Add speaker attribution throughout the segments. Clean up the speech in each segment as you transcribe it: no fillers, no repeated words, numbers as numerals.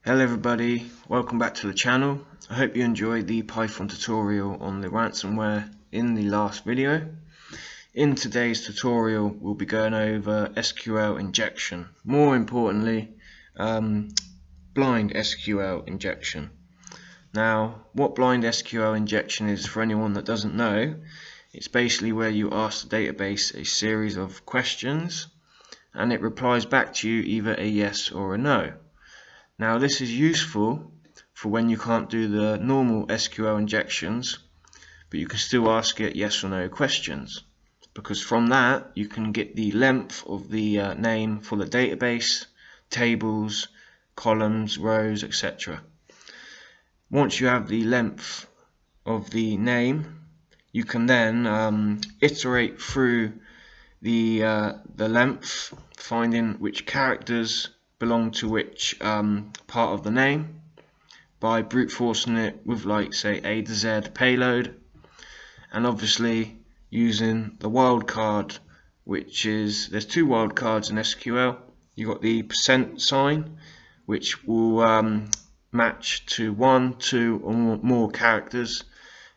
Speaker 1: Hello everybody, welcome back to the channel. I hope you enjoyed the Python tutorial on the ransomware in the last video. In today's tutorial we'll be going over SQL injection. More importantly, blind SQL injection. Now, what blind SQL injection is, for anyone that doesn't know, it's basically where you ask the database a series of questions and it replies back to you either a yes or a no. Now this is useful for when you can't do the normal SQL injections, but you can still ask it yes or no questions, because from that you can get the length of the name for the database, tables, columns, rows, etc. Once you have the length of the name, you can then iterate through the length, finding which characters belong to which part of the name by brute forcing it with, like, say, A to Z payload, and obviously using the wildcard, which is, there's two wildcards in SQL. You've got the %sign, which will match to 1, 2 or more characters,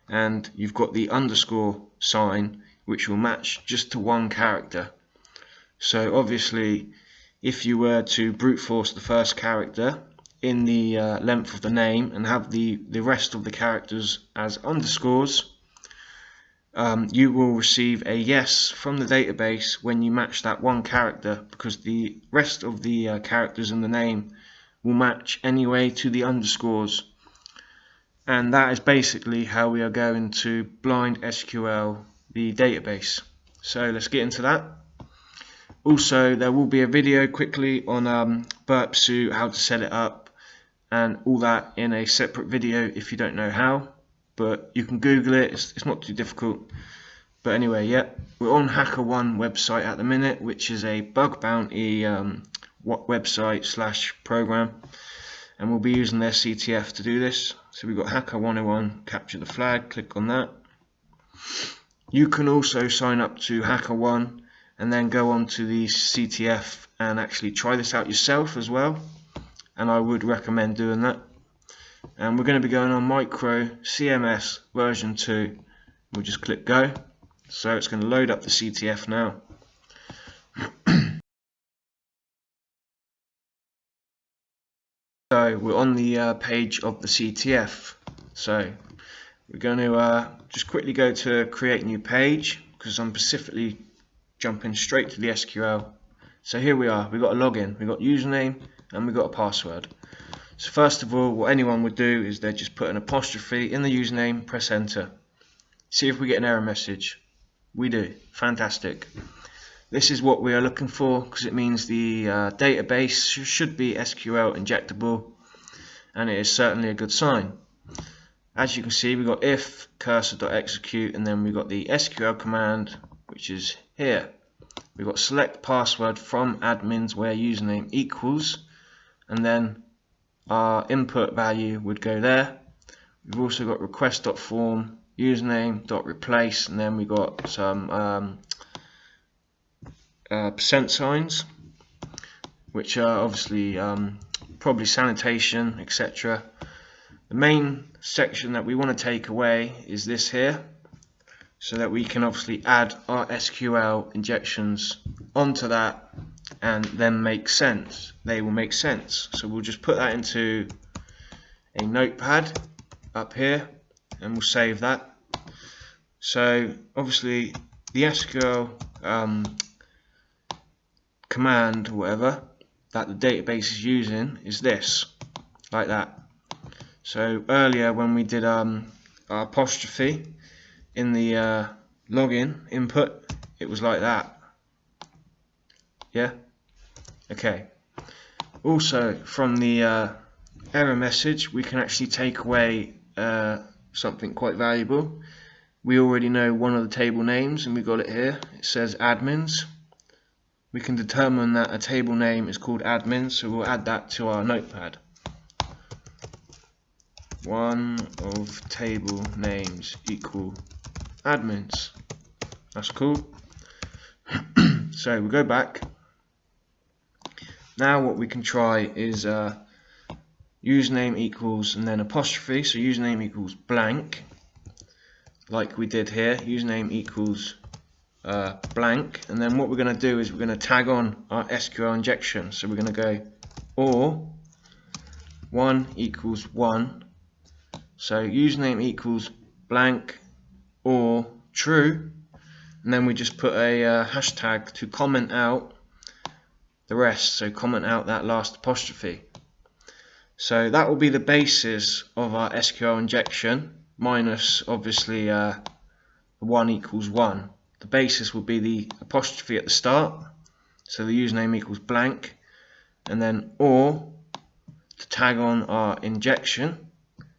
Speaker 1: and you've got the underscore sign, which will match just to one character. So obviously if you were to brute force the first character in the length of the name and have the rest of the characters as underscores, you will receive a yes from the database when you match that one character, because the rest of the characters in the name will match anyway to the underscores. And that is basically how we are going to blind SQL the database. So let's get into that. Also, there will be a video quickly on Burp Suite, how to set it up and all that, in a separate video if you don't know how, but you can Google it, it's not too difficult. But anyway, yeah, we're on hackerone website at the minute, which is a bug bounty website / program, and we'll be using their CTF to do this. So we've got hacker101, capture the flag, click on that. You can also sign up to HackerOne and then go on to the CTF and actually try this out yourself as well, and I would recommend doing that. And we're going to be going on micro CMS version 2. We'll just click go. So it's going to load up the CTF now. So we're on the page of the CTF. So we're going to just quickly go to create new page, because I'm specifically jumping straight to the SQL. So here we are, we've got a login, we've got username and we've got a password. So first of all, what anyone would do is they just put an apostrophe in the username, press enter. See if we get an error message. We do. Fantastic. This is what we are looking for, because it means the database should be SQL injectable, and it is certainly a good sign. As you can see, we've got if cursor.execute, and then we've got the SQL command, which is here. We've got select password from admins where username equals, and then our input value would go there. We've also got request.form username.replace, and then we've got some %signs, which are obviously probably sanitation, etc. The main section that we want to take away is this here, so that we can obviously add our SQL injections onto that and then make sense. They will make sense. So we'll just put that into a notepad up here and we'll save that. So obviously the SQL command or whatever that the database is using is this, like that. So earlier when we did our apostrophe in the login input, it was like that. Yeah, okay. Also, from the error message we can actually take away something quite valuable. We already know one of the table names, and we got it here. It says admins. We can determine that a table name is called admins, so we'll add that to our notepad. One of table names equal admins. That's cool. So we'll go back. Now what we can try is username equals and then apostrophe, so username equals blank, like we did here, username equals blank, and then what we're going to do is we're going to tag on our SQL injection. So we're going to go or 1 equals 1, so username equals blank or true, and then we just put a hashtag to comment out the rest, so comment out that last apostrophe. So that will be the basis of our SQL injection, minus obviously 1 equals 1. The basis will be the apostrophe at the start, so the username equals blank, and then or to tag on our injection,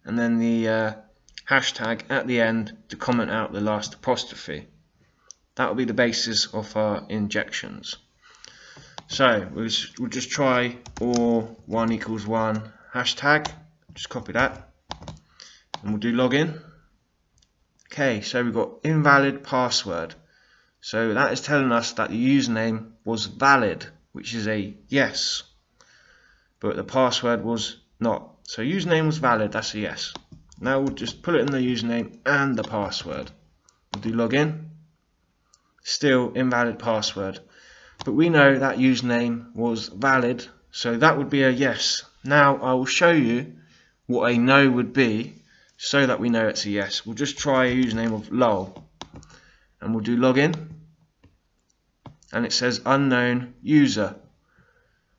Speaker 1: and then the hashtag at the end to comment out the last apostrophe. That will be the basis of our injections. So we'll just try or 1 equals 1 hashtag, just copy that, and we'll do login. Okay, so we've got invalid password. So that is telling us that the username was valid, which is a yes, but the password was not. So username was valid, that's a yes. Now we'll just put it in the username and the password. We'll do login. Still invalid password, but we know that username was valid, so that would be a yes. Now I will show you what a no would be so that we know it's a yes. We'll just try a username of lol, and we'll do login, and it says unknown user.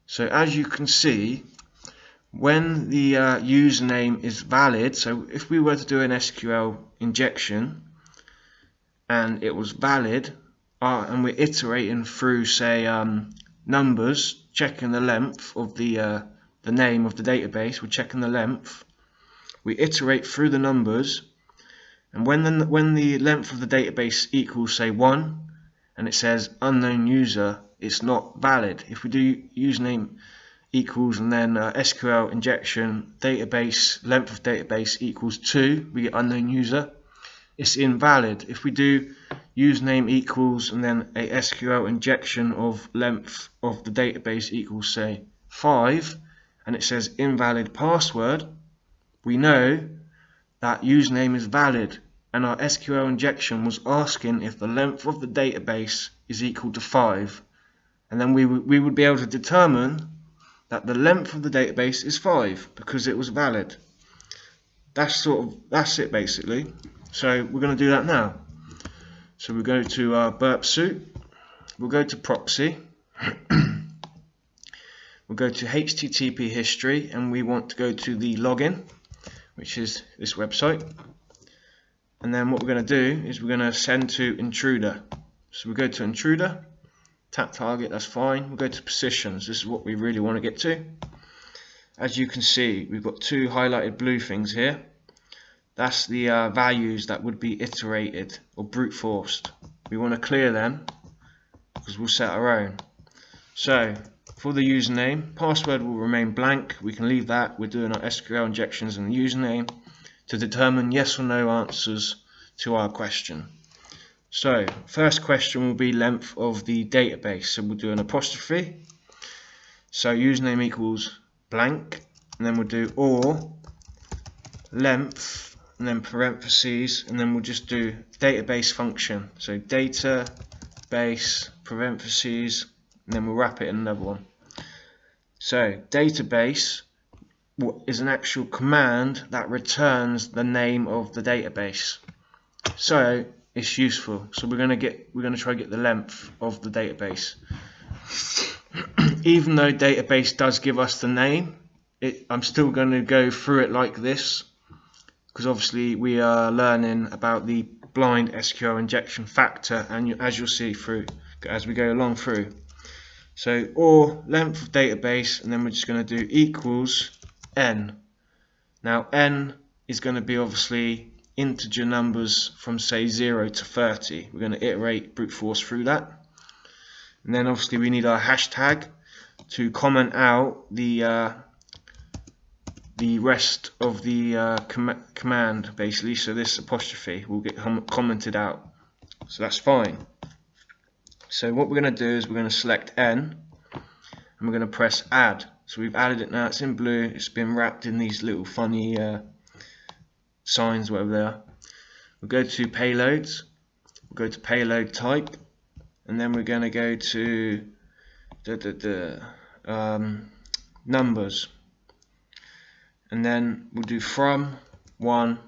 Speaker 1: So as you can see, when the username is valid, so if we were to do an SQL injection and it was valid, and we're iterating through, say, numbers, checking the length of the name of the database, we're checking the length, we iterate through the numbers, and when the length of the database equals, say, 1, and it says unknown user, it's not valid. If we do username equals and then SQL injection database length of database equals 2, we get unknown user, it's invalid. If we do username equals and then a SQL injection of length of the database equals, say, 5, and it says invalid password, we know that username is valid, and our SQL injection was asking if the length of the database is equal to 5, and then we would be able to determine that the length of the database is 5 because it was valid. That's it basically. So we're going to do that now. So we go to our Burp Suite, we'll go to proxy, we'll go to HTTP history, and we want to go to the login, which is this website. And then what we're going to do is we're going to send to intruder. So we go to intruder, tap target, that's fine. We'll go to positions, this is what we really want to get to. As you can see, we've got 2 highlighted blue things here. That's the values that would be iterated or brute forced. We want to clear them because we'll set our own. So for the username, password will remain blank. We can leave that. We're doing our SQL injections in the username to determine yes or no answers to our question. So first question will be length of the database. So we'll do an apostrophe. So username equals blank, and then we'll do or length, and then parentheses, and then we'll just do database function. So database parentheses, and then we'll wrap it in another one. So database is an actual command that returns the name of the database. So it's useful. So we're going to try to get the length of the database. Even though database does give us the name, I'm still going to go through it like this, because obviously we are learning about the blind SQL injection factor, and as you'll see through as we go along through. So or length of database, and then we're just going to do equals n. Now n is going to be obviously integer numbers from, say, 0 to 30. We're going to iterate brute force through that, and then obviously we need our hashtag to comment out the rest of the command basically. So this apostrophe will get commented out, so that's fine. So what we're going to do is we're going to select n, and we're going to press add. So we've added it now, it's in blue, it's been wrapped in these little funny signs, whatever they are. We'll go to payloads, we'll go to payload type, and then we're going to go to numbers, and then we'll do from 1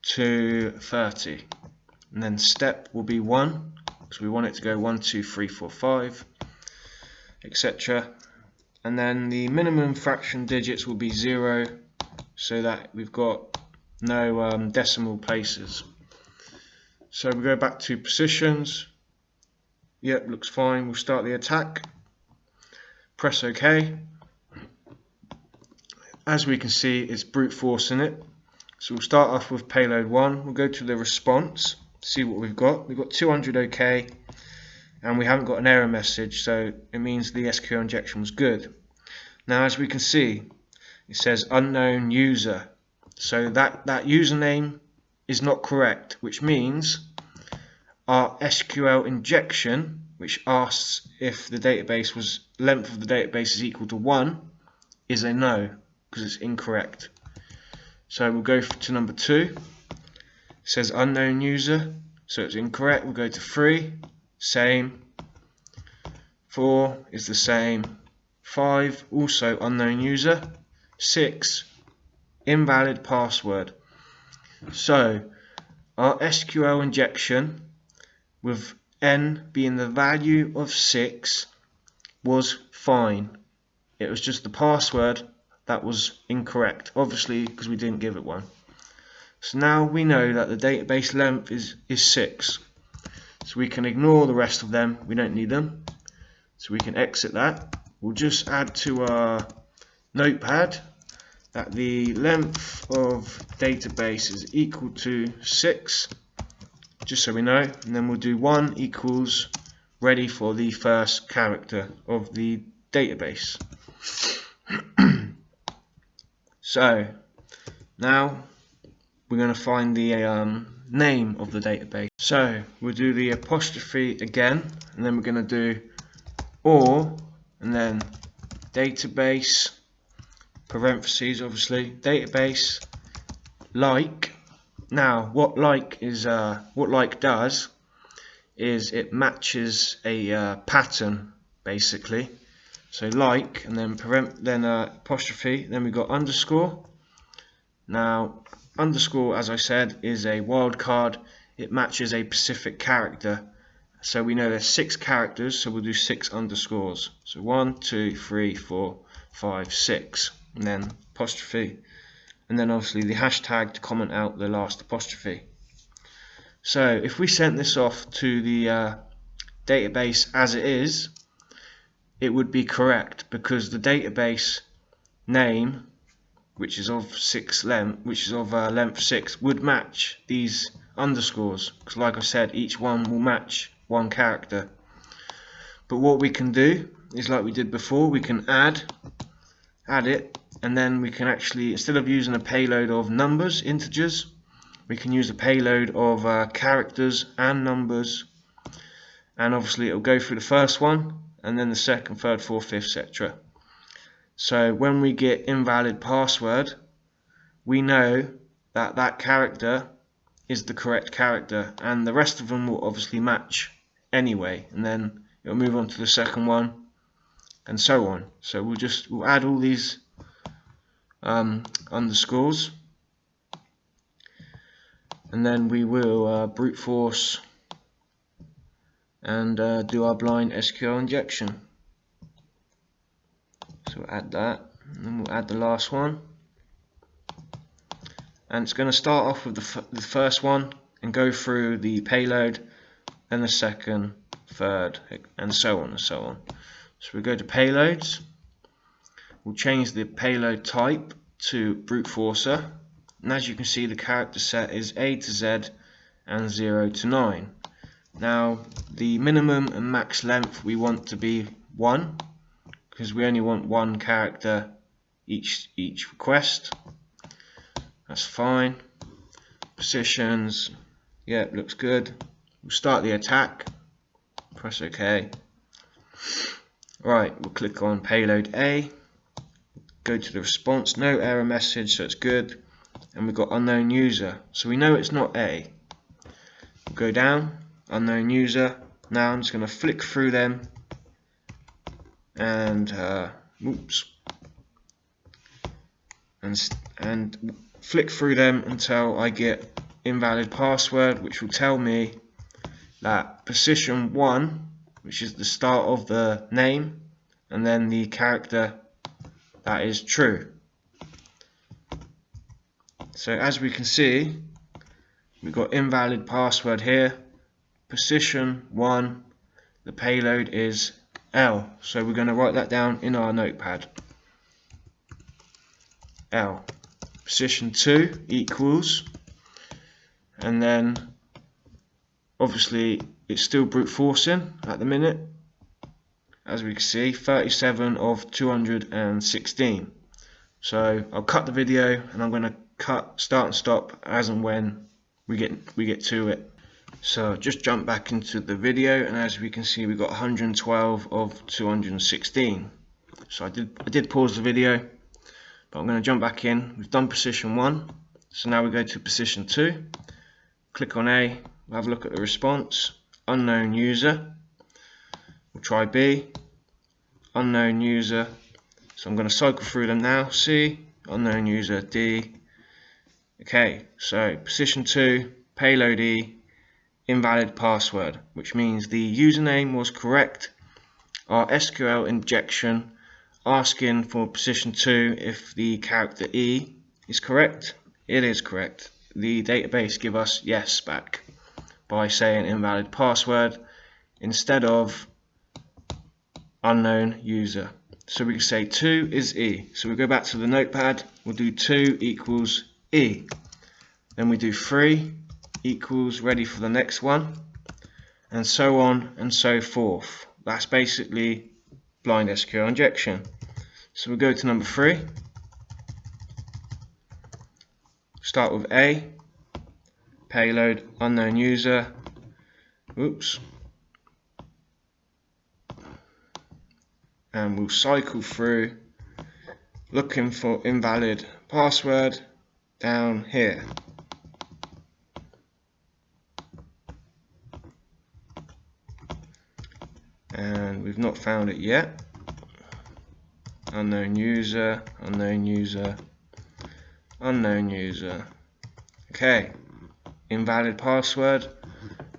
Speaker 1: to 30, and then step will be 1 because we want it to go 1, 2, 3, 4, 5, etc. And then the minimum fraction digits will be 0, so that we've got no decimal places. So we go back to positions. Yep, looks fine. We'll start the attack. Press OK. As we can see, it's brute forcing it. So we'll start off with payload 1. We'll go to the response, see what we've got. We've got 200 OK, and we haven't got an error message, so it means the SQL injection was good. Now, as we can see, it says unknown user. So that username is not correct, which means our SQL injection, which asks if the database was length of the database is equal to 1, is a no, because it's incorrect. So we'll go to number 2. It says unknown user, so it's incorrect. We'll go to 3, same. 4 is the same. 5, also unknown user. 6, invalid password. So our SQL injection, with n being the value of 6, was fine. It was just the password that was incorrect, obviously because we didn't give it one. So now we know that the database length is 6. So we can ignore the rest of them, we don't need them. So we can exit that. We'll just add to our notepad that the length of database is equal to 6, just so we know, and then we'll do 1 equals ready for the first character of the database. So now we're going to find the name of the database. So we'll do the apostrophe again, and then we're going to do or, and then database, parentheses obviously, database like. Now what like does is it matches a pattern basically. So like, and then apostrophe, then we've got underscore. Now underscore, as I said, is a wildcard. It matches a specific character. So we know there's 6 characters, so we'll do 6 underscores. So 1, 2, 3, 4, 5, 6, and then apostrophe, and then obviously the hashtag to comment out the last apostrophe. So if we sent this off to the database as it is, it would be correct, because the database name, which is of length 6, would match these underscores, because like I said, each one will match one character. But what we can do is, like we did before, we can add it, and then we can actually, instead of using a payload of numbers, integers, we can use a payload of characters and numbers, and obviously it will go through the first one, and then the second, third, fourth, fifth, etc. So when we get invalid password, we know that that character is the correct character, and the rest of them will obviously match anyway, and then it'll move on to the second one, and so on. So we'll add all these underscores, and then we will brute force and do our blind SQL injection. So we'll add that, and then we'll add the last one, and it's going to start off with the first one and go through the payload, then the second, third, and so on and so on. So we go to payloads, we'll change the payload type to brute forcer, and as you can see the character set is A to Z and 0 to 9. Now the minimum and max length we want to be 1, because we only want 1 character each request. That's fine. Positions, yeah, looks good. We'll start the attack, press OK. Right, we'll click on payload A, go to the response, no error message, so it's good. And we've got unknown user, so we know it's not A. Go down, unknown user. Now I'm just going to flick through them and flick through them until I get invalid password, which will tell me that position 1, which is the start of the name, and then the character, that is true. So as we can see, we've got invalid password here. Position 1, the payload is L. So we're going to write that down in our notepad. L. Position 2 equals, and then obviously it's still brute forcing at the minute. As we can see, 37 of 216. So I'll cut the video and I'm going to cut start and stop as and when we get to it. So just jump back into the video, and as we can see, we've got 112 of 216. So I did pause the video, but I'm going to jump back in. We've done position 1, so now we go to position 2. Click on A, we'll have a look at the response. Unknown user. We'll try B. Unknown user. So I'm going to cycle through them now. C. Unknown user. D. Okay, so position 2, payload E, invalid password, which means the username was correct. Our SQL injection asking for position 2 if the character E is correct. It is correct. The database give us yes back by saying invalid password instead of unknown user. So we can say 2 is E. So we go back to the notepad, we'll do 2 equals E. Then we do 3 equals ready for the next one, and so on and so forth. That's basically blind SQL injection. So we go to number 3. Start with A, payload unknown user. Oops. And we'll cycle through looking for invalid password down here. And we've not found it yet. Unknown user, unknown user, unknown user. Okay, invalid password,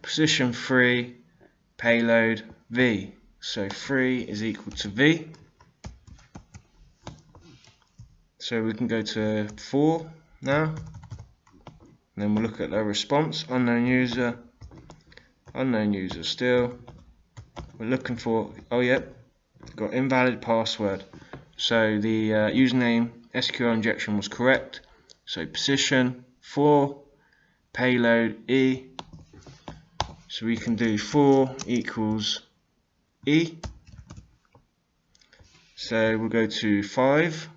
Speaker 1: position 3, payload V. So 3 is equal to V. So we can go to 4 now. And then we'll look at the response. Unknown user still. We're looking for, oh yep, got invalid password. So the username SQL injection was correct. So position 4, payload E. So we can do 4 equals E. So we'll go to 5.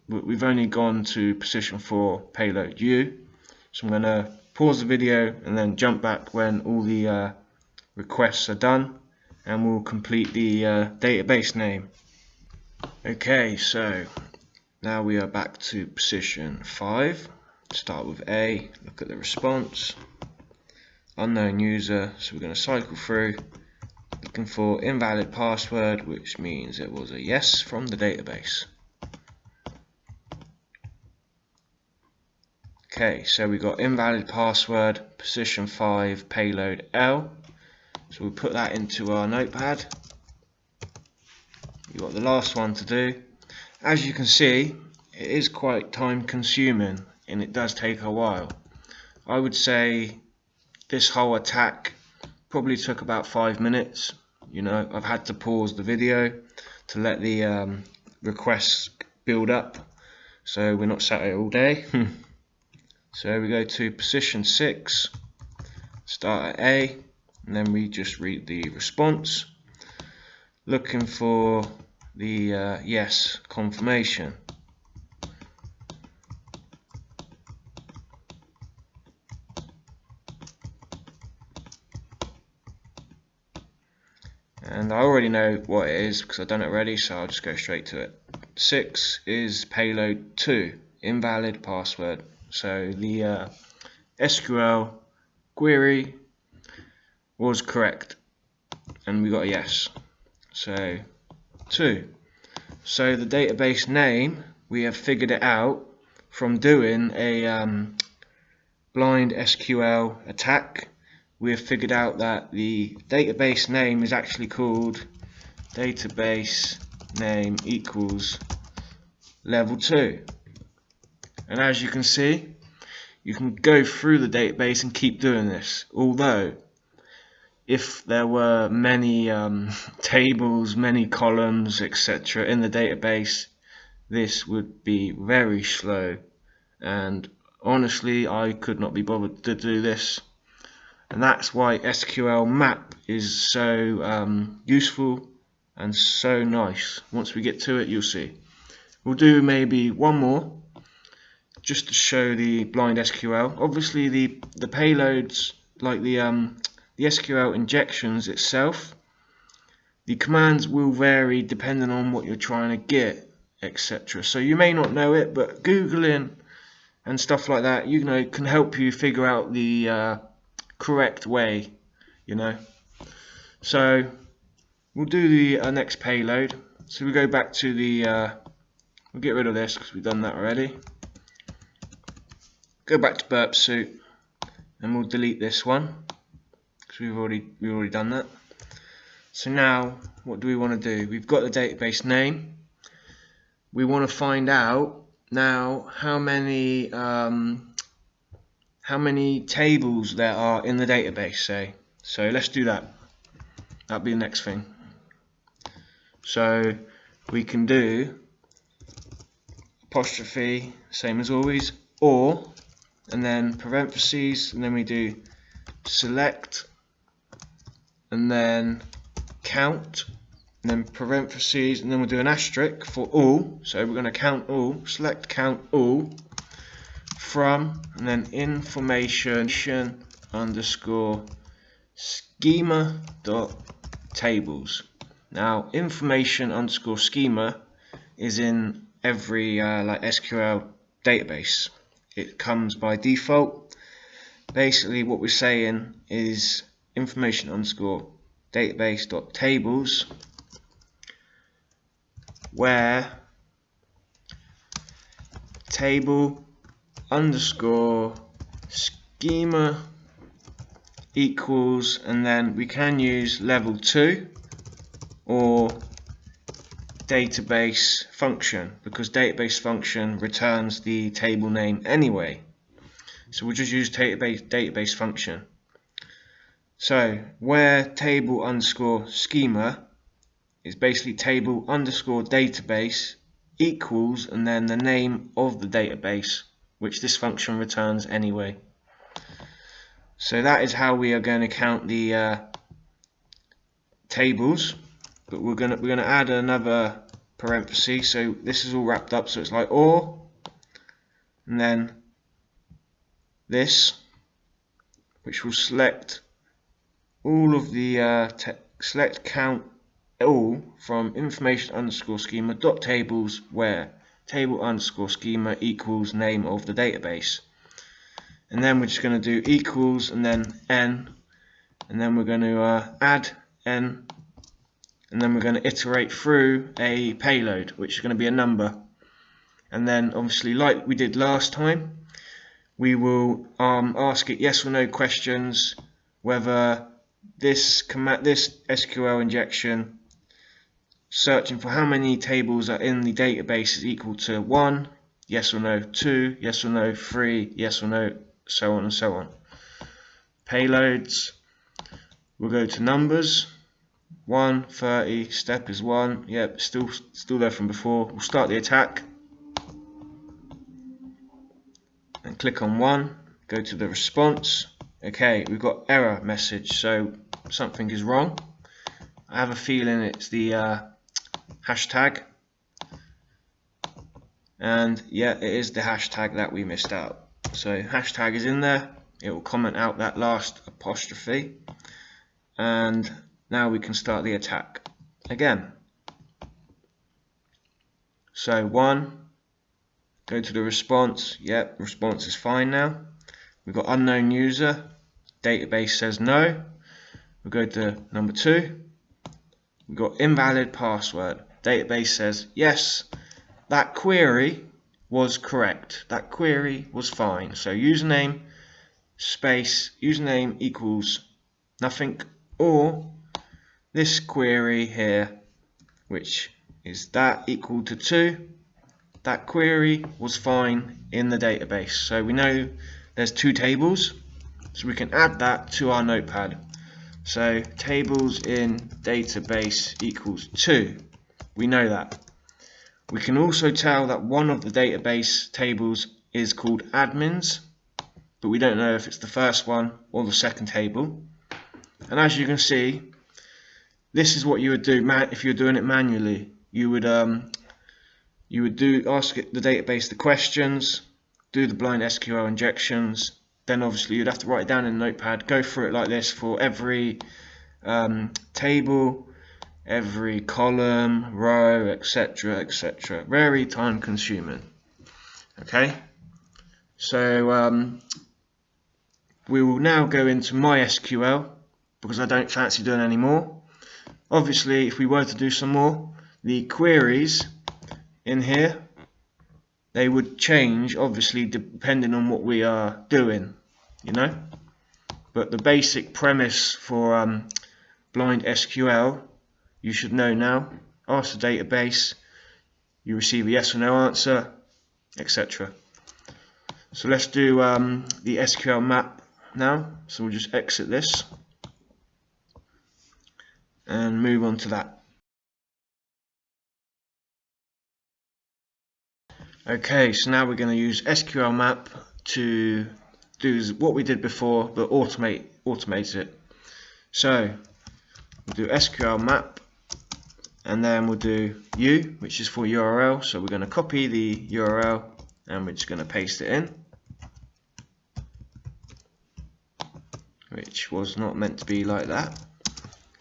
Speaker 1: We've only gone to position 4, payload U. So I'm going to pause the video and then jump back when all the requests are done, and we'll complete the database name. Okay, so now we are back to position 5. Start with A, look at the response. Unknown user, so we're going to cycle through looking for invalid password, which means it was a yes from the database. Okay, so we got invalid password, position 5, payload L. So we'll put that into our notepad. We've got the last one to do. As you can see, it is quite time consuming and it does take a while. I would say this whole attack probably took about 5 minutes. You know, I've had to pause the video to let the requests build up, so we're not sat here all day. So we go to position 6, start at A, and then we just read the response, looking for the yes confirmation. And I already know what it is because I've done it already, so I'll just go straight to it. 6 is payload 2, invalid password. So the SQL query was correct and we got a yes. So 2. So the database name, we have figured it out from doing a blind SQL attack. We have figured out that the database name is actually called database name equals level 2. And as you can see, you can go through the database and keep doing this, although if there were many tables, many columns, etc. in the database, this would be very slow, and honestly I could not be bothered to do this. And that's why sqlmap is so useful and so nice. Once we get to it, you'll see. We'll do maybe one more just to show the blind SQL. Obviously the payloads, like the SQL injections itself, the commands will vary depending on what you're trying to get, etc. So you may not know it, but Googling and stuff like that, you know, can help you figure out the correct way, you know. So we'll do the next payload. So we go back to the we'll get rid of this because we've done that already. Go back to Burp Suite and we'll delete this one because we've already done that. So now what do we want to do? We've got the database name. We want to find out now how many tables there are in the database, say. So let's do that. That'll be the next thing. So we can do apostrophe, same as always, or, and then parentheses, and then we do select, and then count, and then parentheses, and then we'll do an asterisk for all. So we're going to count all, select count all from, and then information underscore schema dot tables. Now information underscore schema is in every like SQL database. It comes by default. Basically what we're saying is information underscore database dot tables, where table underscore schema equals, and then we can use level 2 or database function, because database function returns the table name anyway. So we'll just use database function. So where table underscore schema is basically table underscore database equals, and then the name of the database, which this function returns anyway. So that is how we are going to count the tables. But we're gonna add another parenthesis. So this is all wrapped up. So it's like or, and then this, which will select all of the select count all from information underscore schema dot tables, where table underscore schema equals name of the database. And then we're just going to do equals and then n, and then we're going to add n, and then we're going to iterate through a payload, which is going to be a number. And then obviously, like we did last time, we will ask it yes or no questions, whether this SQL injection searching for how many tables are in the database is equal to 1, yes or no, 2, yes or no, 3, yes or no, so on and so on. Payloads, we'll go to numbers. 1, 30, step is 1, yep, still there from before. We'll start the attack and click on 1, go to the response. Okay, we've got error message, so something is wrong. I have a feeling it's the hashtag, and yeah, it is the hashtag that we missed out. So hashtag is in there, it will comment out that last apostrophe, and now we can start the attack again. So 1, go to the response. Yep, response is fine now. We've got unknown user, database says no. We'll go to number 2. We've got invalid password, database says yes, that query was correct, that query was fine. So username space username equals nothing, or this query here, which is that equal to 2, that query was fine in the database. So we know there's 2 tables, so we can add that to our notepad. So tables in database equals 2. We know that. We can also tell that one of the database tables is called admins, but we don't know if it's the first one or the second table. And as you can see, this is what you would do if you're doing it manually. You would ask the database the questions, do the blind SQL injections, then obviously you'd have to write it down in Notepad, go through it like this for every table, every column, row, etc, etc. Very time consuming. Okay, so we will now go into MySQL because I don't fancy doing any more. Obviously, if we were to do some more, the queries in here, they would change obviously depending on what we are doing, you know. But the basic premise for blind SQL, you should know now. Ask the database, you receive a yes or no answer, etc. So let's do the SQL map now. So we'll just exit this and move on to that. Okay, so now we're going to use SQL map to do what we did before, but automate it. So we'll do SQL map, and then we'll do U, which is for URL. So we're going to copy the URL and we're just going to paste it in, which was not meant to be like that.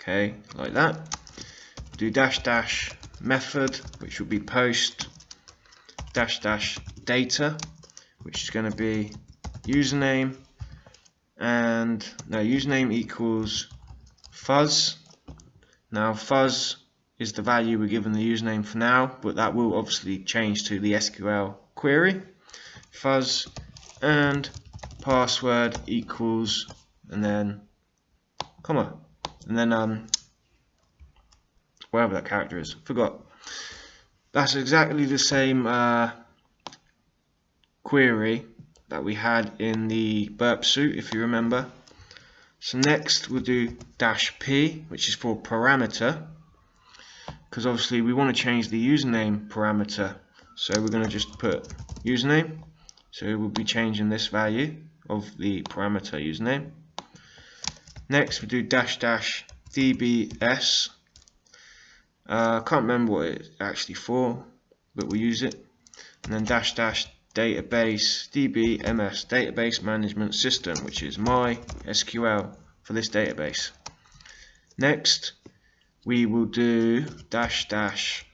Speaker 1: Okay, like that. Do dash dash method, which will be post dash dash data, which is going to be username, and no, username equals fuzz. Now fuzz is the value we're given the username for now, but that will obviously change to the SQL query. Fuzz and password equals, and then comma, and then whatever that character is, forgot. That's exactly the same query that we had in the Burp Suite, if you remember. So next we'll do dash P, which is for parameter, because obviously we want to change the username parameter. So we're going to just put username. So we'll be changing this value of the parameter username. Next we do dash dash dbs. I can't remember what it's actually for, but we'll use it. And then dash dash database dbms, database management system, which is MySQL for this database. Next we will do dash dash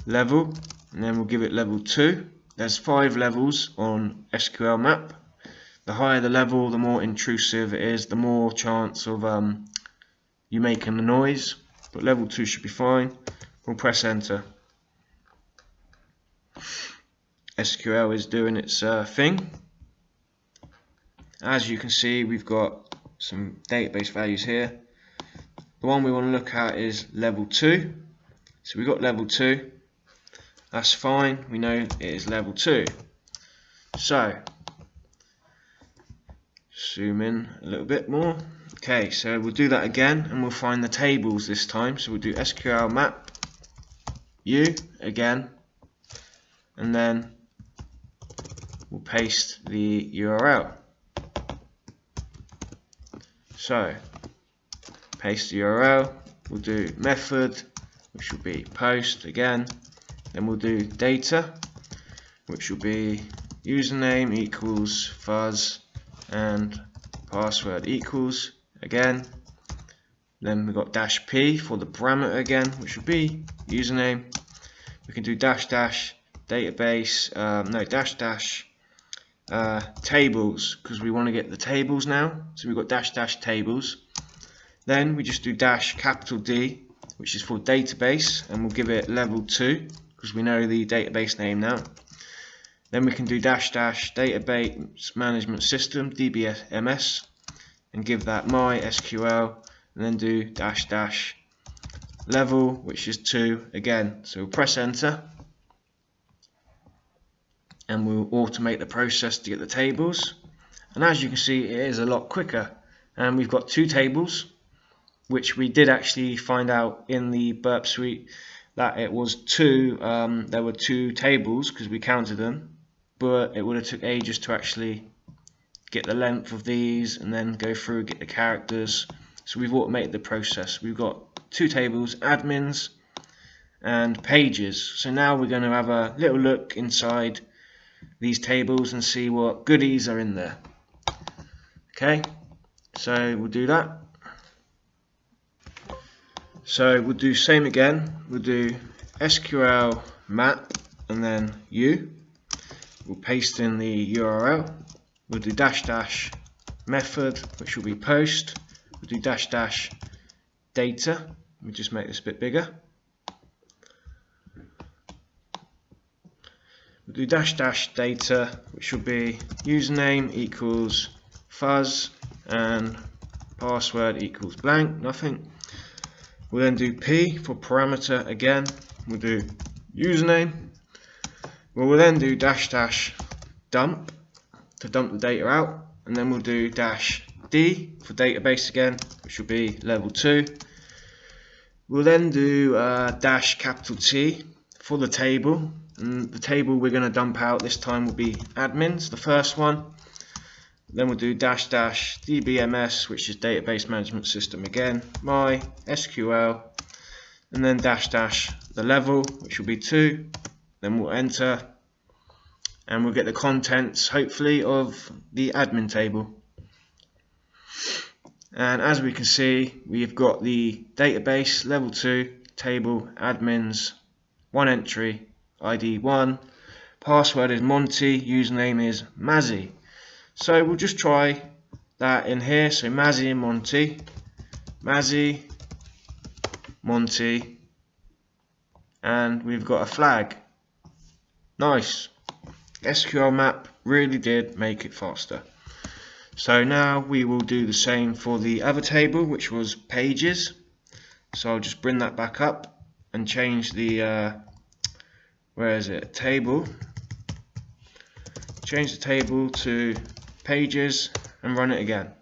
Speaker 1: level, and then we'll give it level 2. There's 5 levels on SQL map. The higher the level, the more intrusive it is, the more chance of you making a noise. But level 2 should be fine. We'll press enter. SQL is doing its thing. As you can see, we've got some database values here. The one we want to look at is level 2. So we've got level 2. That's fine. We know it is level 2. So zoom in a little bit more. Okay, so we'll do that again, and we'll find the tables this time. So we'll do SQL map U again, and then we'll paste the URL. So paste the URL, we'll do method, which will be post again, then we'll do data, which will be username equals fuzz and password equals again. Then we've got dash P for the parameter again, which will be username. we can do dash dash database, dash dash tables, because we want to get the tables now. So we've got dash dash tables. Then we just do dash capital D, which is for database, and we'll give it level 2 because we know the database name now. Then we can do dash dash database management system, DBMS, and give that MySQL, and then do dash dash level, which is 2 again. So we'll press enter, and we'll automate the process to get the tables. And as you can see, it is a lot quicker. And we've got 2 tables, which we did actually find out in the Burp Suite that it was 2. There were 2 tables because we counted them, but it would have took ages to actually get the length of these and then go through, get the characters. So we've automated the process. We've got 2 tables, admins and pages. So now we're going to have a little look inside these tables and see what goodies are in there. Okay, so we'll do that. So we'll do same again. We'll do SQL map and then U. We'll paste in the URL. We'll do dash dash method, which will be post. We'll do dash dash data. Let me just make this a bit bigger. We'll do dash dash data, which will be username equals fuzz and password equals blank, nothing. We'll then do P for parameter again. We'll do username. We'll then do dash dash dump to dump the data out, and then we'll do dash D for database again, which will be level 2. We'll then do dash capital T for the table, and the table we're going to dump out this time will be admins, the first one. Then we'll do dash dash DBMS, which is database management system again, MySQL, and then dash dash the level, which will be 2. Then we'll enter, and we'll get the contents, hopefully, of the admin table. And as we can see, we've got the database, level 2, table, admins, 1 entry, ID 1, password is Monty, username is Mazzy. So we'll just try that in here. So Mazzy and Monty, Mazzy, Monty, and we've got a flag. Nice. SQL map really did make it faster. So now we will do the same for the other table, which was pages. So I'll just bring that back up and change the where is it, table, change the table to pages and run it again.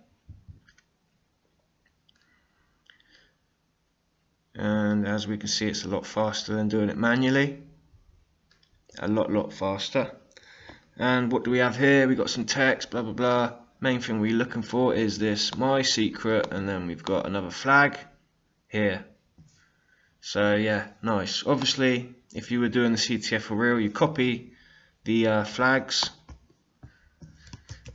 Speaker 1: And as we can see, it's a lot faster than doing it manually. A lot faster. And what do we have here? We've got some text, blah blah blah. Main thing we're looking for is this my secret, and then we've got another flag here. So yeah, nice. Obviously, if you were doing the CTF for real, you copy the flags,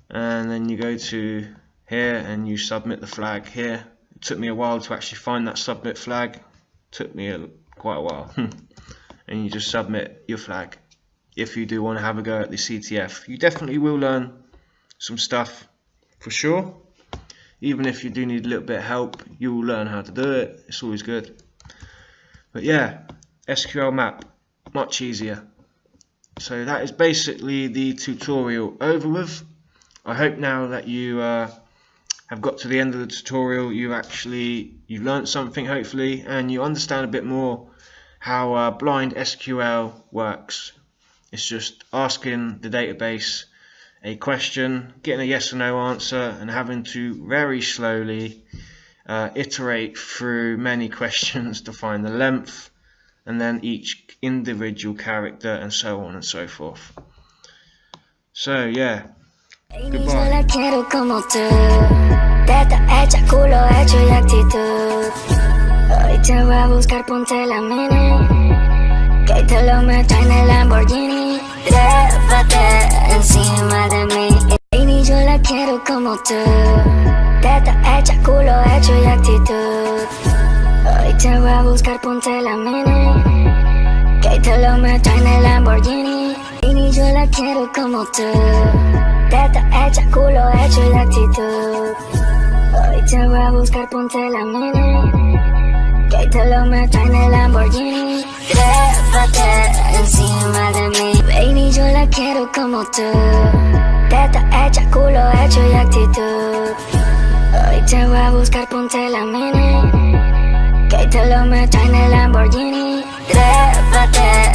Speaker 1: and then you go to here and you submit the flag here. It took me a while to actually find that submit flag. Took me quite a while. And you just submit your flag. If you do want to have a go at the CTF, you definitely will learn some stuff for sure. Even if you do need a little bit of help, you will learn how to do it. It's always good. But yeah, SQL map, much easier. So that is basically the tutorial over with. I hope now that you have got to the end of the tutorial, you've learned something hopefully, and you understand a bit more how blind SQL works. It's just asking the database a question, getting a yes or no answer, and having to very slowly iterate through many questions to find the length, and then each individual character, and so on and so forth. So yeah, goodbye. Que te lo meto en el Lamborghini, trépate encima de mí. Baby, yo la quiero como tú, teta hecha, culo hecho y actitud. Hoy te voy a buscar, ponte la mini.
Speaker 2: que te lo meto en el Lamborghini. Y yo la quiero como tú, teta hecha, culo hecho y actitud. Hoy te voy a buscar, ponte la mini, que te lo meto en el Lamborghini. Trépate encima de mí, baby, yo la quiero como tú, teta hecha, culo hecho y actitud. Hoy te voy a buscar, ponte la mini, que te lo meto en el Lamborghini. Trépate.